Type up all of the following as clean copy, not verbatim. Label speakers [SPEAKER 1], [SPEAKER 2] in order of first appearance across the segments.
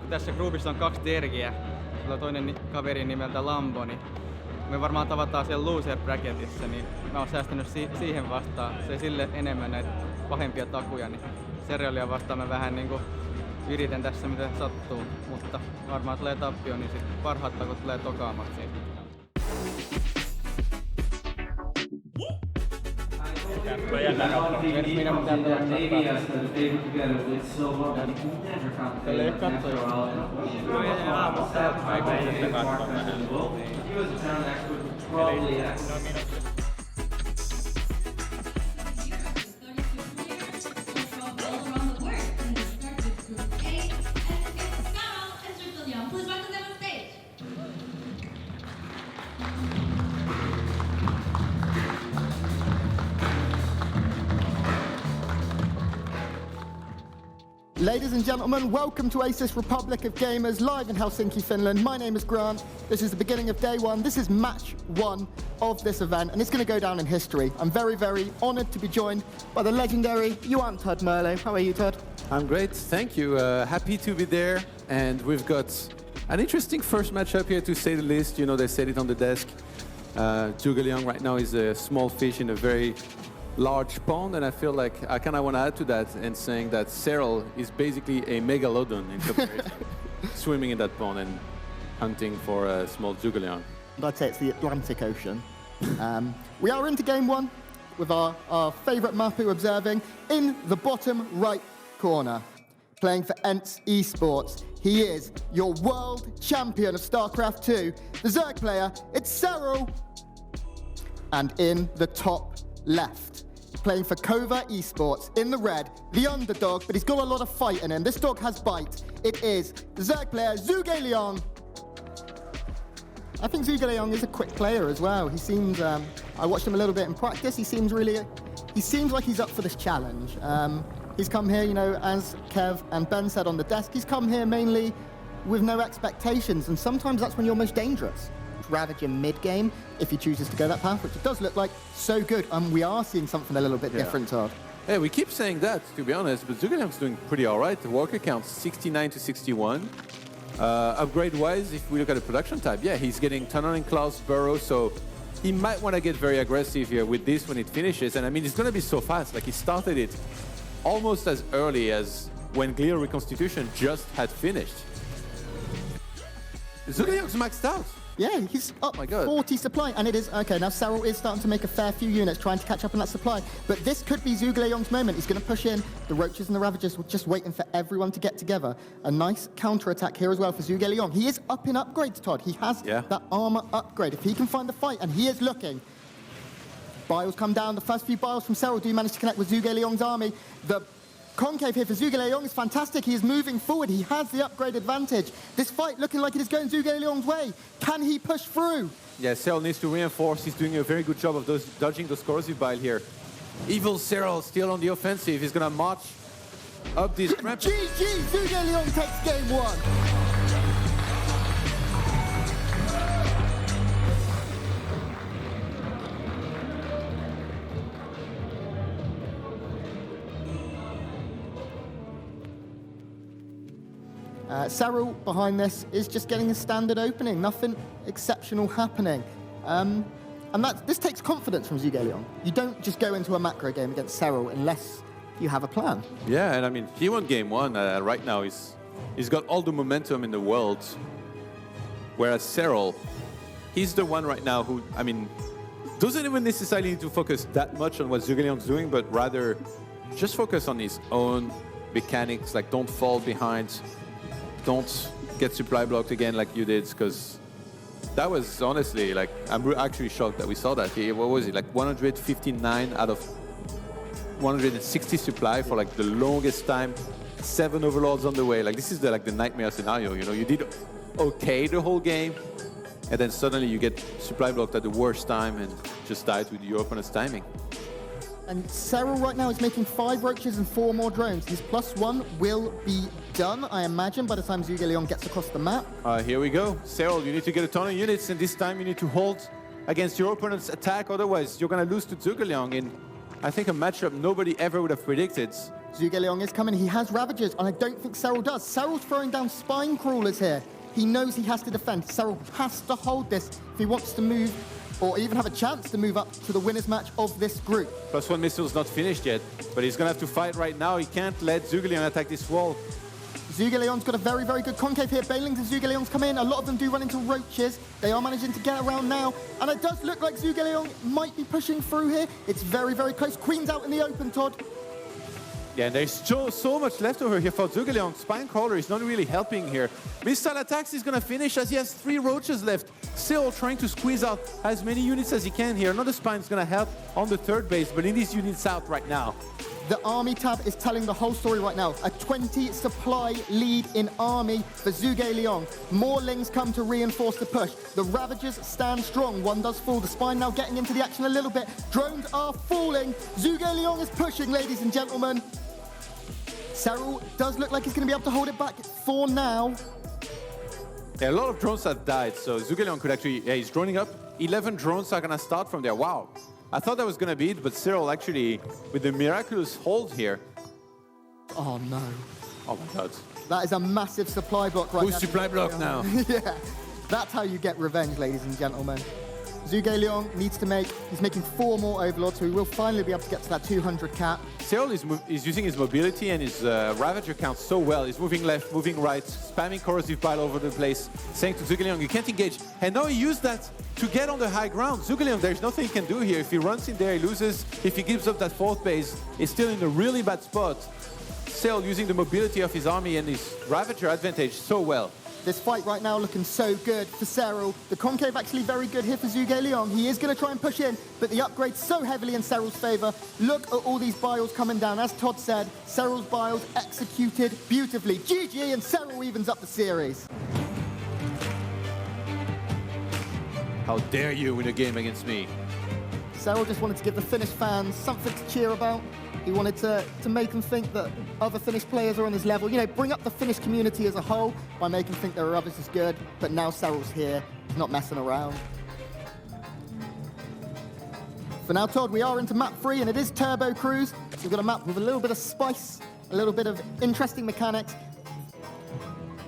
[SPEAKER 1] tässä groupissa on 2 dergiä, sillä on toinen kaveri nimeltä Lambo, niin me varmaan tavataan siellä loser bracketissa, niin mä oon säästänyt siihen vastaan. Se ei sille enemmän näitä pahempia takuja, niin seriaalia vastaan mä vähän niinku yritän tässä mitä sattuu, mutta varmaan tulee tappio, niin sit parhaat takut tulee tokaamaksi siitä.
[SPEAKER 2] Ladies and gentlemen, welcome to Asus Republic of Gamers live in Helsinki, Finland. My name is Grant. This is the beginning of day 1. This is match 1 of this event, and it's going to go down in history. I'm very, very honoured to be joined by the legendary Todd Merlo. How are you, Todd?
[SPEAKER 3] I'm great, thank you. Happy to be there, and we've got an interesting first matchup here, to say the least. You know, they said it on the desk. ZhuGeLiang right now is a small fish in a very large pond, and I feel like I kind of want to add to that and saying that Cyril is basically a megalodon in comparison, swimming in that pond and hunting for a small ZhuGeLiang.
[SPEAKER 2] I'd say it's the Atlantic Ocean. We are into game 1 with our favourite map we're observing in the bottom right corner. Playing for Esports. He is your world champion of Starcraft 2, the Zerg player, it's Cyril. And in the top left, playing for Cova Esports in the red, the underdog, but he's got a lot of fight in him. This dog has bite. It is the Zerg player, ZhuGeLiang. I think ZhuGeLiang is a quick player as well. He seems, I watched him a little bit in practice. He seems like he's up for this challenge. He's come here, you know, as Kev and Ben said on the desk, he's come here mainly with no expectations, and sometimes that's when you're most dangerous. Ravage in mid-game if he chooses to go that path, which it does look like so good, and we are seeing something a little bit different, Todd.
[SPEAKER 3] Yeah, we keep saying that, to be honest, but ZhuGeLiang's doing pretty all right. The worker count 69 to 61. Upgrade-wise, if we look at the production type, yeah, he's getting Tunnel and Klaus Burrow, so he might want to get very aggressive here with this when it finishes. And I mean, it's going to be so fast. Like, he started it almost as early as when Glial Reconstitution just had finished. ZhuGeLiang's maxed out.
[SPEAKER 2] Yeah, he's up 40 supply, and it is, okay, now Cyril is starting to make a fair few units, trying to catch up on that supply, but this could be ZhuGeLiang's moment. He's going to push in, the Roaches and the Ravagers just waiting for everyone to get together. A nice counter-attack here as well for ZhuGeLiang. He is up in upgrades, Todd. He has that armor upgrade. If he can find the fight, and he is looking. Biles come down, the first few Biles from Cyril do manage to connect with ZhuGeLiang's army. The concave here for ZhuGeLiang is fantastic. He is moving forward. He has the upgrade advantage. This fight looking like it is going ZhuGeLiang's way. Can he push through?
[SPEAKER 3] Yeah, Cyril needs to reinforce. He's doing a very good job of dodging those corrosive bile here. Evil Cyril still on the offensive. He's going to march up this ramp.
[SPEAKER 2] GG! ZhuGeLiang takes game 1. Cyril behind this is just getting a standard opening, nothing exceptional happening. And this takes confidence from ZhuGeLiang. You don't just go into a macro game against Cyril unless you have a plan.
[SPEAKER 3] Yeah, and I mean, he won game 1 right now. He's got all the momentum in the world. Whereas Cyril, he's the one right now who, I mean, doesn't even necessarily need to focus that much on what ZhuGeLiang's doing, but rather just focus on his own mechanics, like don't fall behind. Don't get supply blocked again like you did, because that was honestly, like, I'm actually shocked that we saw that. What was it, like 159 out of 160 supply for like the longest time, 7 overlords on the way. Like, this is the nightmare scenario, you know, you did okay the whole game, and then suddenly you get supply blocked at the worst time and just died with your opponent's timing.
[SPEAKER 2] And Cyril right now is making 5 roaches and 4 more drones. His +1 will be done, I imagine, by the time ZhuGeLiang gets across the map.
[SPEAKER 3] Here we go. Cyril, you need to get a ton of units, and this time you need to hold against your opponent's attack, otherwise you're going to lose to ZhuGeLiang in I think, a matchup nobody ever would have predicted.
[SPEAKER 2] ZhuGeLiang is coming. He has Ravagers, and I don't think Serral does. Serral's throwing down Spine Crawlers here. He knows he has to defend. Serral has to hold this if he wants to move, or even have a chance to move up to the winner's match of this group.
[SPEAKER 3] +1 missile's not finished yet, but he's gonna have to fight right now. He can't let ZhuGeLiang attack this wall.
[SPEAKER 2] ZhuGeLiang's got a very, very good concave here. Bailings and ZhuGeLiang's come in. A lot of them do run into roaches. They are managing to get around now. And it does look like ZhuGeLiang might be pushing through here. It's very, very close. Queen's out in the open, Todd.
[SPEAKER 3] Yeah, and there's so much left over here for ZhuGeLiang. Spine Crawler is not really helping here. Missile attacks is gonna finish as he has 3 roaches left. Still trying to squeeze out as many units as he can here. Another Spine's gonna help on the 3rd base, but he needs units out right now.
[SPEAKER 2] The army tab is telling the whole story right now. A 20 supply lead in army for ZhuGeLiang. More Lings come to reinforce the push. The Ravagers stand strong. One does fall. The Spine now getting into the action a little bit. Drones are falling. ZhuGeLiang is pushing, ladies and gentlemen. Serral does look like he's going to be able to hold it back for now.
[SPEAKER 3] Yeah, a lot of drones have died, so ZhuGeLiang could actually... Yeah, he's droning up. 11 drones are gonna start from there. Wow. I thought that was gonna be it, but Serral actually, with the miraculous hold here.
[SPEAKER 2] Oh, no.
[SPEAKER 3] Oh my God.
[SPEAKER 2] That is a massive supply block right now.
[SPEAKER 3] Who's supply block now?
[SPEAKER 2] Yeah, that's how you get revenge, ladies and gentlemen. ZhuGeLiang needs to he's making 4 more Overlords, so he will finally be able to get to that 200 cap.
[SPEAKER 3] Serral is using his mobility and his Ravager count so well. He's moving left, moving right, spamming corrosive bile over the place, saying to ZhuGeLiang, you can't engage. And now he used that to get on the high ground. ZhuGeLiang, there's nothing he can do here. If he runs in there, he loses. If he gives up that 4th base, he's still in a really bad spot. Serral using the mobility of his army and his Ravager advantage so well.
[SPEAKER 2] This fight right now looking so good for Serral. The concave actually very good here for ZhuGeLiang. He is going to try and push in, but the upgrade's so heavily in Serral's favor. Look at all these biles coming down. As Todd said, Serral's biles executed beautifully. GG, and Serral evens up the series.
[SPEAKER 3] How dare you win a game against me?
[SPEAKER 2] Serral just wanted to give the Finnish fans something to cheer about. He wanted to make them think that other Finnish players are on his level. You know, bring up the Finnish community as a whole by making them think there are others as good. But now Serral's here. He's not messing around. For now, Todd, we are into map 3, and it is Turbo Cruise. So we've got a map with a little bit of spice, a little bit of interesting mechanics.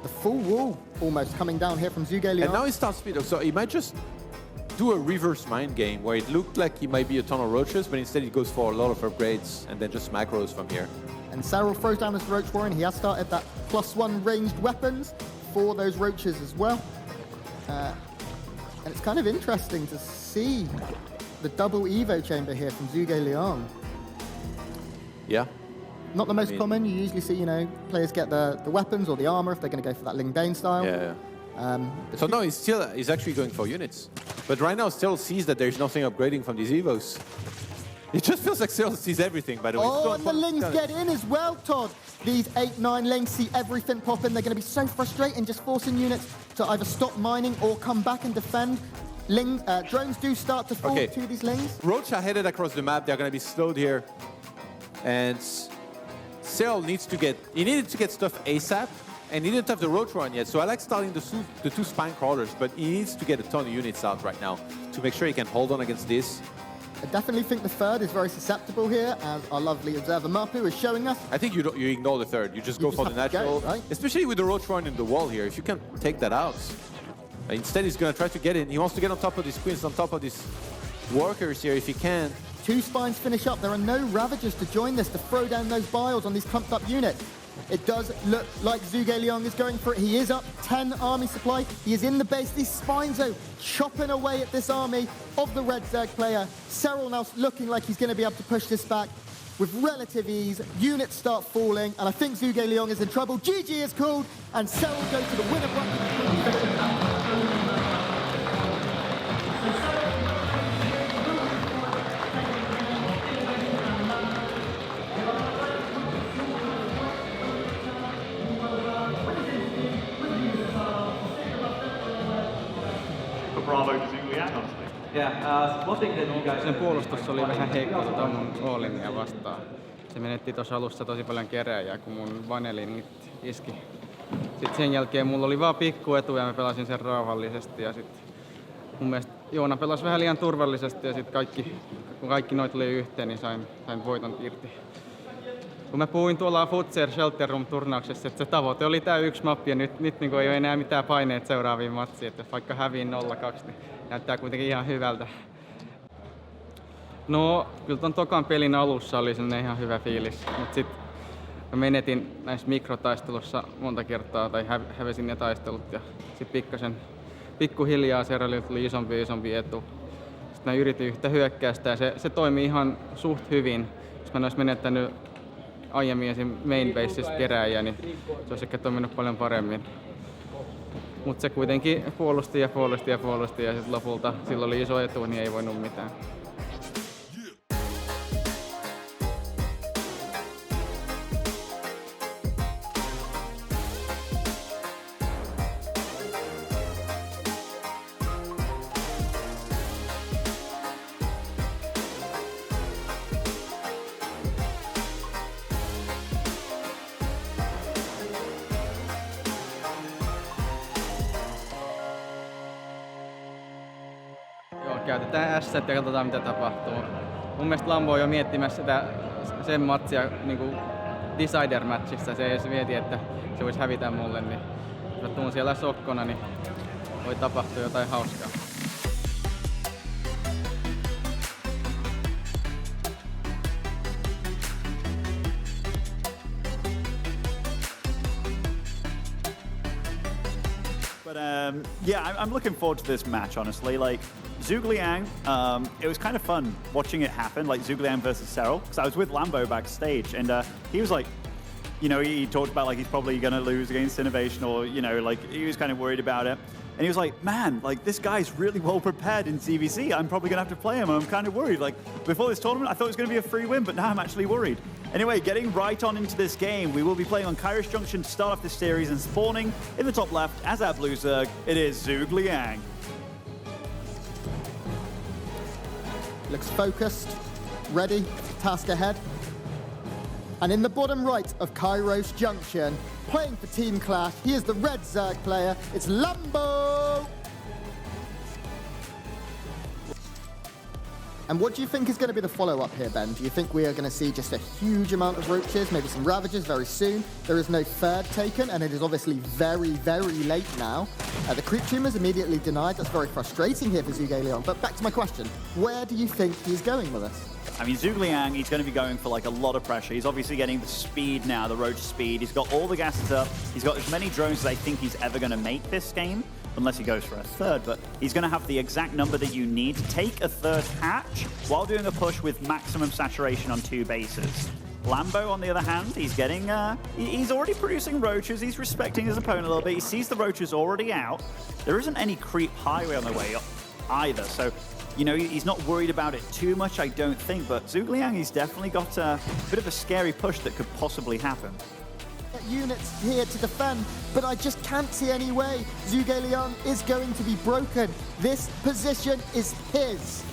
[SPEAKER 2] The full wall almost coming down here from ZhuGeLiang.
[SPEAKER 3] And now he starts speed up, so he might just do a reverse mind game where it looked like he might be a ton of roaches, but instead he goes for a lot of upgrades and then just macros from here.
[SPEAKER 2] And Serral throws down his Roach Warren. He has started that +1 ranged weapons for those roaches as well. And it's kind of interesting to see the double Evo chamber here from ZhuGeLiang.
[SPEAKER 3] Yeah.
[SPEAKER 2] Not the most common. You usually see, you know, players get the weapons or the armor if they're going to go for that Ling Bane style.
[SPEAKER 3] Yeah. So no, he's actually going for units. But right now, Serral sees that there's nothing upgrading from these Evos. It just feels like Serral sees everything, by the way.
[SPEAKER 2] Oh, and the Lings get in as well, Todd. These 8-9 Lings see everything pop in. They're going to be so frustrating, just forcing units to either stop mining or come back and defend. Drones do start to fall to these Lings.
[SPEAKER 3] Roach are headed across the map. They're going to be slowed here. And Serral needs to needed to get stuff ASAP. And he didn't have the Roach run yet, so I like starting the 2 Spine Crawlers, but he needs to get a ton of units out right now to make sure he can hold on against this.
[SPEAKER 2] I definitely think the 3rd is very susceptible here, as our lovely observer Mapu is showing us.
[SPEAKER 3] I think you ignore the 3rd, you just go for the natural,
[SPEAKER 2] right?
[SPEAKER 3] Especially with the Roach run in the wall here. If you can take that out, instead he's going to try to get in. He wants to get on top of these Queens, on top of these workers here if he can.
[SPEAKER 2] 2 Spines finish up. There are no Ravagers to join this to throw down those biles on these clumped up units. It does look like ZhuGeLiang is going for it. He is up 10 army supply. He is in the base. These Spines, though, chopping away at this army of the Red Zerg player. Serral now looking like he's going to be able to push this back with relative ease. Units start falling, and I think ZhuGeLiang is in trouble. GG is called, and Serral goes to the winner bracket.
[SPEAKER 4] Bravo to ZhuGeLiang, honestly.
[SPEAKER 5] Yeah, one thing that you guys...
[SPEAKER 1] Sen puolustus oli vähän heikko mun All-Inia vastaan. Se menetti tuossa alussa tosi paljon kerääjää, kun mun Vanelin iski. Sitten sen jälkeen mulla oli vaan pikku etu ja mä pelasin sen rauhallisesti. Ja sit mun mielestä Joona pelasi vähän liian turvallisesti ja sitten kun kaikki noit tuli yhteen, niin sain voiton irti. Kun mä puhuin tuolla Futser Shelter Room-turnauksessa, että se tavoite oli tää yksi mappi ja nyt niin ei ole enää mitään paineet seuraaviin matsiin, että vaikka häviin 0-2, niin näyttää kuitenkin ihan hyvältä. No, kyllä ton tokan pelin alussa oli sellainen ihan hyvä fiilis, mutta sitten mä menetin näissä mikrotaistelussa monta kertaa tai hävesin ne taistelut ja sitten pikkuhiljaa Serralilta tuli isompi etu. Sitten mä yritin yhtä hyökkäystä ja se toimi ihan suht hyvin. Jos mä en olisi menettänyt aiemmin esim. Main baseissa kerääjä, niin se olisi ehkä toiminut paljon paremmin. Mutta se kuitenkin puolusti ja sitten lopulta silloin oli iso etu, niin ei voinut mitään. Käytetään S ja katsotaan mitä tapahtuu. Mun mielestä Lambo on jo miettimässä sen matsia niin Decider-matchissa. Se ei edes mieti, että se voisi hävitä mulle. Niin jos mä tuun siellä sokkona, niin voi tapahtua jotain hauskaa.
[SPEAKER 6] But yeah, I'm looking forward to this match, honestly. Like, ZhuGeLiang, it was kind of fun watching it happen, like ZhuGeLiang versus Serral, because I was with Lambo backstage, and he was like, you know, he talked about like he's probably going to lose against Innovation, or, you know, like he was kind of worried about it. And he was like, man, like this guy's really well prepared in CVC. I'm probably going to have to play him, and I'm kind of worried. Like, before this tournament, I thought it was going to be a free win, but now I'm actually worried. Anyway, getting right on into this game, we will be playing on Kairos Junction to start off this series, and spawning in the top left as our blue Zerg, it is ZhuGeLiang.
[SPEAKER 2] Looks focused, ready, task ahead. And in the bottom right of Kairos Junction, playing for Team Clash, he is the red Zerg player, it's Lambo! And what do you think is going to be the follow-up here, Ben? Do you think we are going to see just a huge amount of roaches, maybe some ravages very soon? There is no third taken, and it is obviously very, very late now. The creep tumor is immediately denied. That's very frustrating here for ZhuGeLiang. But back to my question, where do you think he's going with this?
[SPEAKER 6] I mean, ZhuGeLiang, he's going to be going for like a lot of pressure. He's obviously getting the speed now, the roach speed. He's got all the gases up. He's got as many drones as I think he's ever going to make this game, unless he goes for a third, but he's going to have the exact number that you need to take a third hatch while doing a push with maximum saturation on 2 bases. Lambo, on the other hand, he's getting, he's already producing roaches. He's respecting his opponent a little bit. He sees the roaches already out. There isn't any creep highway on the way up either, so, you know, he's not worried about it too much, I don't think, but ZhuGeLiang, he's definitely got a bit of a scary push that could possibly happen.
[SPEAKER 2] Units here to defend, but I just can't see any way ZhuGeLiang is going to be broken. This position is his.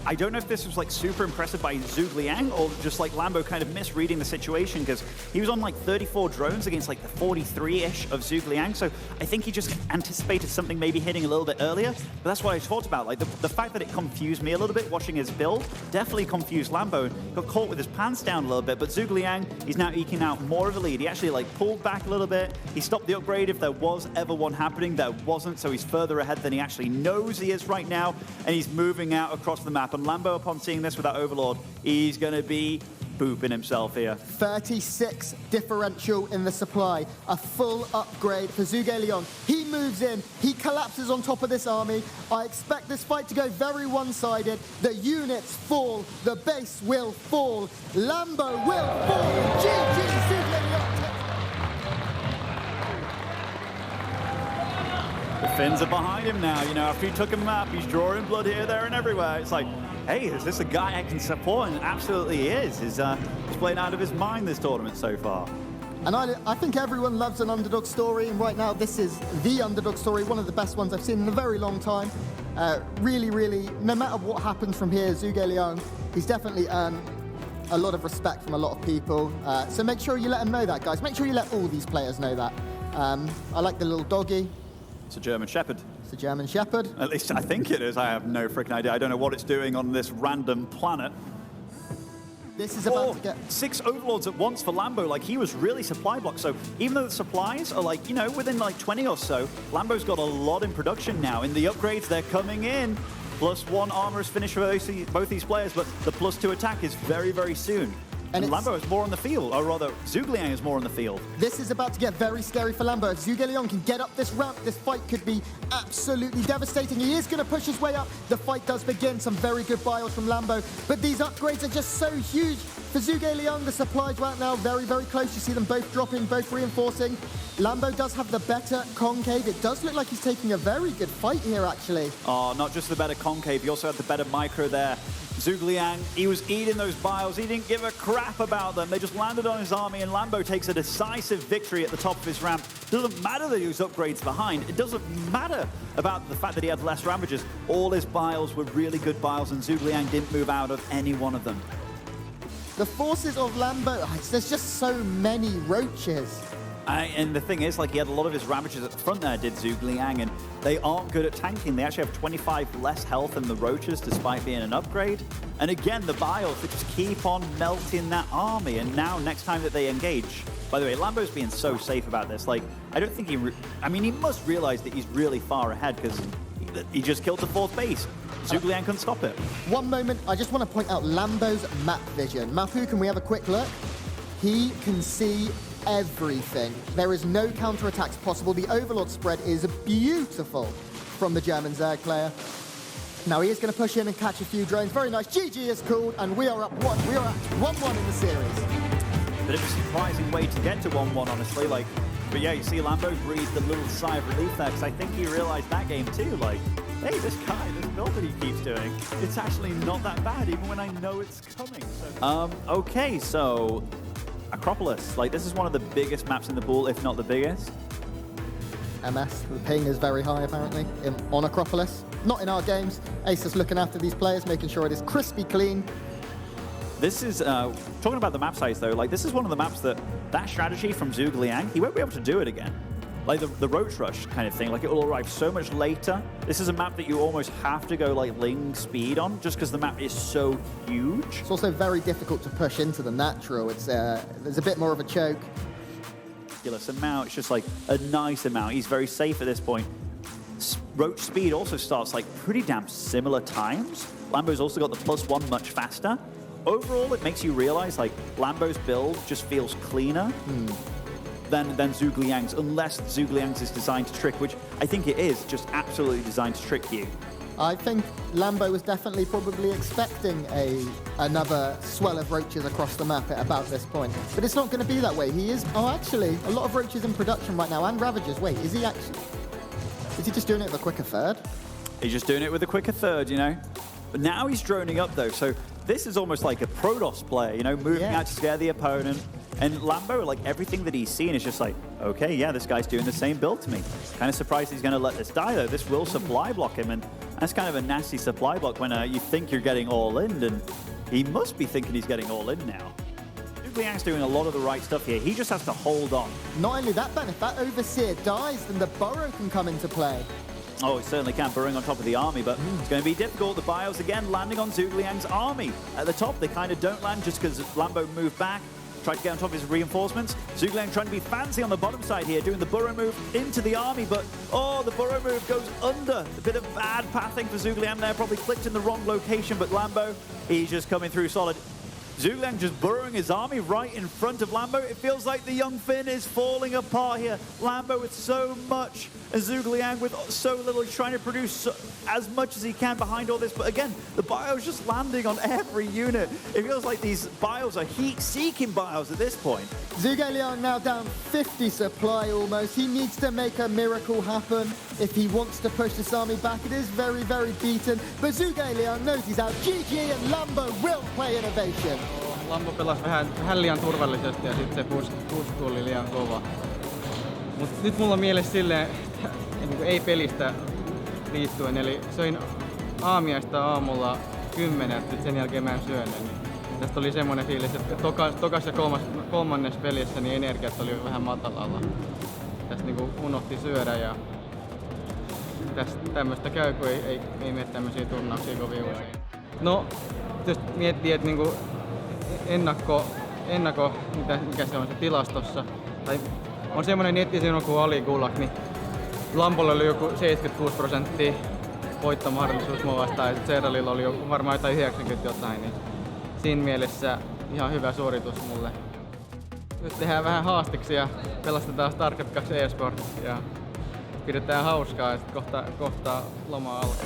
[SPEAKER 6] I don't know if this was like super impressive by ZhuGeLiang or just like Lambo kind of misreading the situation, because he was on like 34 drones against like the 43-ish of ZhuGeLiang, so I think he just anticipated something maybe hitting a little bit earlier, but that's what I talked about. Like the fact that it confused me a little bit watching his build definitely confused Lambo, got caught with his pants down a little bit, but ZhuGeLiang, he's now eking out more of a lead. He actually like pulled back a little bit, he stopped the upgrade if there was ever one happening. There wasn't, so he's further ahead than he actually knows he is right now, and he's moving out across the map. And Lambo, upon seeing this with that Overlord, he's going to be booping himself here.
[SPEAKER 2] 36 differential in the supply, a full upgrade for ZhuGeLiang. He moves in, he collapses on top of this army. I expect this fight to go very one-sided. The units fall, the base will fall, Lambo will fall. GG ZhuGeLiang.
[SPEAKER 6] The Finns are behind him now, you know, after he took him up, he's drawing blood here, there, and everywhere. It's like, hey, is this a guy I can support? And absolutely he is. He's playing out of his mind this tournament so far.
[SPEAKER 2] And I think everyone loves an underdog story, and right now this is the underdog story, one of the best ones I've seen in a very long time. Really, really, no matter what happens from here, ZhuGeLiang, he's definitely earned a lot of respect from a lot of people. So make sure you let him know that, guys. Make sure you let all these players know that. I like the little doggy.
[SPEAKER 6] It's a German Shepherd.
[SPEAKER 2] It's a German Shepherd.
[SPEAKER 6] At least I think it is. I have no freaking idea. I don't know what it's doing on this random planet.
[SPEAKER 2] This is about to get...
[SPEAKER 6] 6 Overlords at once for Lambo. Like, he was really supply blocked. So even though the supplies are like, you know, within like 20 or so, Lambo's got a lot in production now. In the upgrades, they're coming in. +1 armor is finished for both these players, but the +2 attack is very, very soon. And Lambo is more on the field, or rather, ZhuGeLiang is more on the field.
[SPEAKER 2] This is about to get very scary for Lambo. If ZhuGeLiang can get up this ramp, this fight could be absolutely devastating. He is going to push his way up. The fight does begin. Some very good bios from Lambo. But these upgrades are just so huge for ZhuGeLiang. The supplies right now very, very close. You see them both dropping, both reinforcing. Lambo does have the better concave. It does look like he's taking a very good fight here, actually.
[SPEAKER 6] Oh, not just the better concave. He also had the better micro there. ZhuGeLiang, he was eating those bios. He didn't give a crap about them. They just landed on his army, and Lambo takes a decisive victory at the top of his ramp. It doesn't matter that he was upgrades behind. It doesn't matter about the fact that he had less ravages. All his bios were really good bios, and ZhuGeLiang didn't move out of any one of them.
[SPEAKER 2] The forces of Lambo, there's just so many roaches.
[SPEAKER 6] And the thing is, like, he had a lot of his ravages at the front there, did ZhuGeLiang, and they aren't good at tanking. They actually have 25 less health than the roaches, despite being an upgrade. And again, the bios, they just keep on melting that army. And now, next time that they engage, by the way, Lambo's being so safe about this. Like, I don't think he must realize that he's really far ahead, because he just killed the 4th base. ZhuGeLiang couldn't stop it.
[SPEAKER 2] One moment, I just want to point out Lambo's map vision. Mapu, can we have a quick look? He can see everything. There is no counterattacks possible. The Overlord spread is beautiful from the German Zerg player. Now he is going to push in and catch a few drones. Very nice. GG is called, and we are up 1. We are at 1-1 in the series.
[SPEAKER 6] Bit of a surprising way to get to 1-1, honestly. Like, but yeah, you see Lambo breathed a little sigh of relief there, because I think he realized that game too. Like, hey, this build that he keeps doing, it's actually not that bad, even when I know it's coming. So. Okay, so Acropolis. Like, this is one of the biggest maps in the pool, if not the biggest.
[SPEAKER 2] MS, the ping is very high apparently on Acropolis. Not in our games. Asus looking after these players, making sure it is crispy clean.
[SPEAKER 6] This is, talking about the map size though, like this is one of the maps that strategy from ZhuGeLiang, he won't be able to do it again. Like the Roach Rush kind of thing, like it will arrive so much later. This is a map that you almost have to go like Ling speed on, just because the map is so huge.
[SPEAKER 2] It's also very difficult to push into the natural. It's there's a bit more of a choke.
[SPEAKER 6] Ridiculous amount, it's just like a nice amount. He's very safe at this point. Roach speed also starts like pretty damn similar times. Lambo's also got the +1 much faster. Overall, it makes you realize like Lambo's build just feels cleaner than ZhuGeLiang's, unless ZhuGeLiang's is designed to trick, which I think it is, just absolutely designed to trick you.
[SPEAKER 2] I think Lambo was definitely probably expecting another swell of roaches across the map at about this point. But it's not going to be that way. He is... Oh, actually, a lot of roaches in production right now, and Ravagers. Wait, is he actually... Is he just doing it with a quicker third?
[SPEAKER 6] He's just doing it with a quicker third, you know? But now he's droning up, though, so this is almost like a Protoss player, you know, moving out to scare the opponent. And Lambo, like, everything that he's seen is just like, okay, yeah, this guy's doing the same build to me. Kind of surprised he's going to let this die, though. This will supply block him, and that's kind of a nasty supply block when you think you're getting all in, and he must be thinking he's getting all in now. ZhuGeLiang's doing a lot of the right stuff here. He just has to hold on.
[SPEAKER 2] Not only that, Ben, if that Overseer dies, then the Burrow can come into play.
[SPEAKER 6] Oh, he certainly can, burrowing on top of the army, but it's going to be difficult. The bios, again, landing on ZhuGeLiang's army. At the top, they kind of don't land just because Lambo moved back, tried to get on top of his reinforcements. ZhuGeLiang trying to be fancy on the bottom side here, doing the burrow move into the army, but, oh, the burrow move goes under. A bit of bad pathing for ZhuGeLiang there, probably clicked in the wrong location, but Lambo, he's just coming through solid. ZhuGeLiang just burrowing his army right in front of Lambo. It feels like the young Finn is falling apart here. Lambo with so much, and ZhuGeLiang with so little. He's trying to produce as much as he can behind all this. But again, the bios just landing on every unit. It feels like these bios are heat-seeking bios at this point.
[SPEAKER 2] ZhuGeLiang now down 50 supply almost. He needs to make a miracle happen if he wants to push this army back. It is very, very beaten. But ZhuGeLiang knows he's out. GG, and Lambo will play innovation.
[SPEAKER 1] Lambo pelasi vähän liian turvallisesti ja sitten se push tuli liian kova. Mut nyt mulla on mielessä silleen, niin ei pelistä liittyen, eli söin aamiaista aamulla 10, että sen jälkeen mä en syönyt. Niin tästä oli semmoinen fiilis, että tokas ja kolmannes pelissä niin energiat oli vähän matalalla. Tästä niinku unohti syödä ja tämmöstä käy, kun ei mene tämmösiä turnauksia kovin usein. No, jos miettii, että niinku mikä se on se tilastossa, tai on semmonen nettisivun kuin Ali Gulag, niin Lambolla oli joku 76% voittomahdollisuus mua vastaan, ja Zeralilla oli joku varmaan jotain 90 jotain, niin siinä mielessä ihan hyvä suoritus mulle. Nyt tehdään vähän haastiksi ja pelastetaan Starcraft 2 Esports ja pidetään hauskaa ja sit kohta loma alkaa.